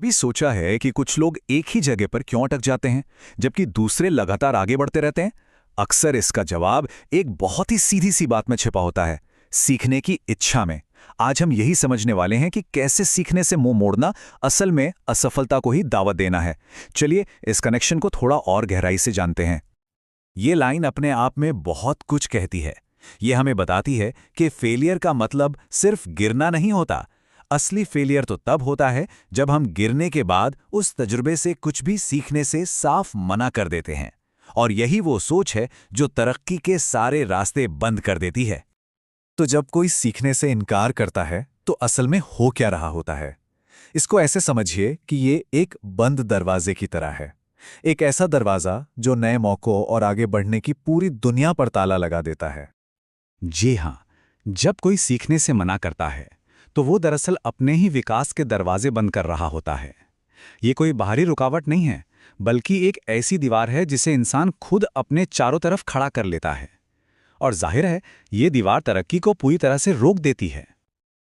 भी सोचा है कि कुछ लोग एक ही जगह पर क्यों अटक जाते हैं जबकि दूसरे लगातार आगे बढ़ते रहते हैं। अक्सर इसका जवाब एक बहुत ही सीधी सी बात में छिपा होता है, सीखने की इच्छा में। आज हम यही समझने वाले हैं कि कैसे सीखने से मुंह मोड़ना असल में असफलता को ही दावत देना है। चलिए इस कनेक्शन को थोड़ा और गहराई से जानते हैं। ये लाइन अपने आप में बहुत कुछ कहती है। ये हमें बताती है कि फेलियर का मतलब सिर्फ गिरना नहीं होता। असली फेलियर तो तब होता है जब हम गिरने के बाद उस तजुर्बे से कुछ भी सीखने से साफ मना कर देते हैं। और यही वो सोच है जो तरक्की के सारे रास्ते बंद कर देती है। तो जब कोई सीखने से इनकार करता है तो असल में हो क्या रहा होता है? इसको ऐसे समझिए कि ये एक बंद दरवाजे की तरह है। एक ऐसा दरवाजा जो नए मौकों और आगे बढ़ने की पूरी दुनिया पर ताला लगा देता है। जी हाँ, जब कोई सीखने से मना करता है तो वो दरअसल अपने ही विकास के दरवाजे बंद कर रहा होता है। ये कोई बाहरी रुकावट नहीं है, बल्कि एक ऐसी दीवार है जिसे इंसान खुद अपने चारों तरफ खड़ा कर लेता है। और जाहिर है, ये दीवार तरक्की को पूरी तरह से रोक देती है।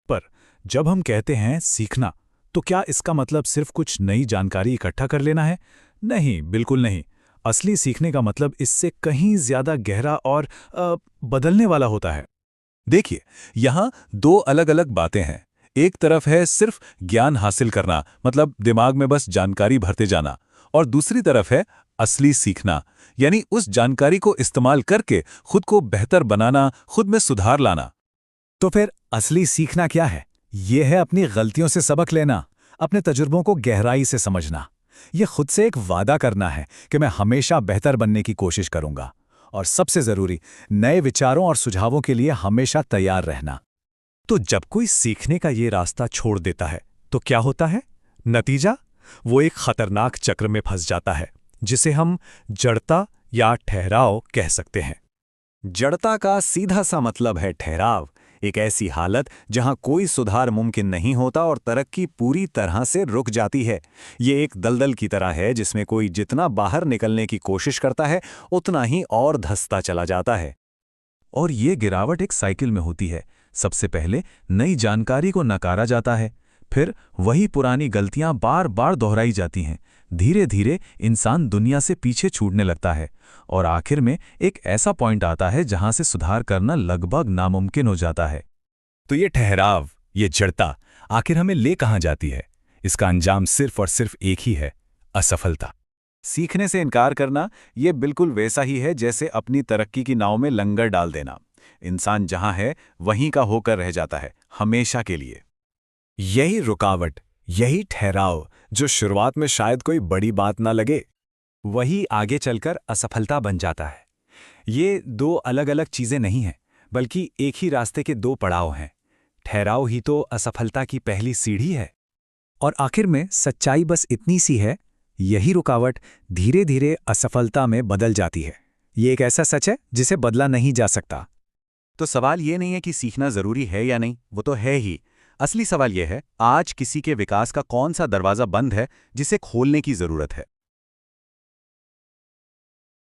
पर जब हम कहते हैं सीखना, तो क्या इसका मतलब सिर्फ कुछ नई जानकारी इकट्ठा कर लेना है? नहीं, बिल्कुल नहीं। असली सीखने का मतलब इससे कहीं ज्यादा गहरा और बदलने वाला होता है। देखिए, यहां दो अलग अलग बातें हैं। एक तरफ है सिर्फ ज्ञान हासिल करना, मतलब दिमाग में बस जानकारी भरते जाना, और दूसरी तरफ है असली सीखना, यानी उस जानकारी को इस्तेमाल करके खुद को बेहतर बनाना, खुद में सुधार लाना। तो फिर असली सीखना क्या है? यह है अपनी गलतियों से सबक लेना, अपने तजुर्बों को गहराई से समझना। यह खुद से एक वादा करना है कि मैं हमेशा बेहतर बनने की कोशिश करूंगा, और सबसे जरूरी, नए विचारों और सुझावों के लिए हमेशा तैयार रहना। तो जब कोई सीखने का ये रास्ता छोड़ देता है तो क्या होता है? नतीजा, वो एक खतरनाक चक्र में फंस जाता है जिसे हम जड़ता या ठहराव कह सकते हैं। जड़ता का सीधा सा मतलब है ठहराव, एक ऐसी हालत जहां कोई सुधार मुमकिन नहीं होता और तरक्की पूरी तरह से रुक जाती है। ये एक दलदल की तरह है जिसमें कोई जितना बाहर निकलने की कोशिश करता है उतना ही और धंसता चला जाता है। और ये गिरावट एक साइकिल में होती है। सबसे पहले नई जानकारी को नकारा जाता है, फिर वही पुरानी गलतियां बार बार दोहराई जाती हैं। धीरे धीरे इंसान दुनिया से पीछे छूटने लगता है और आखिर में एक ऐसा पॉइंट आता है जहां से सुधार करना लगभग नामुमकिन हो जाता है। तो ये ठहराव, ये जड़ता आखिर हमें ले कहां जाती है? इसका अंजाम सिर्फ और सिर्फ एक ही है, असफलता। सीखने से इनकार करना ये बिल्कुल वैसा ही है जैसे अपनी तरक्की की नाव में लंगर डाल देना। इंसान जहां है वहीं का होकर रह जाता है, हमेशा के लिए। यही रुकावट, यही ठहराव जो शुरुआत में शायद कोई बड़ी बात ना लगे, वही आगे चलकर असफलता बन जाता है। ये दो अलग अलग चीजें नहीं हैं, बल्कि एक ही रास्ते के दो पड़ाव हैं। ठहराव ही तो असफलता की पहली सीढ़ी है। और आखिर में सच्चाई बस इतनी सी है, यही रुकावट धीरे धीरे असफलता में बदल जाती है। ये एक ऐसा सच है जिसे बदला नहीं जा सकता। तो सवाल ये नहीं है कि सीखना जरूरी है या नहीं, वो तो है ही। असली सवाल यह है, आज किसी के विकास का कौन सा दरवाजा बंद है जिसे खोलने की जरूरत है।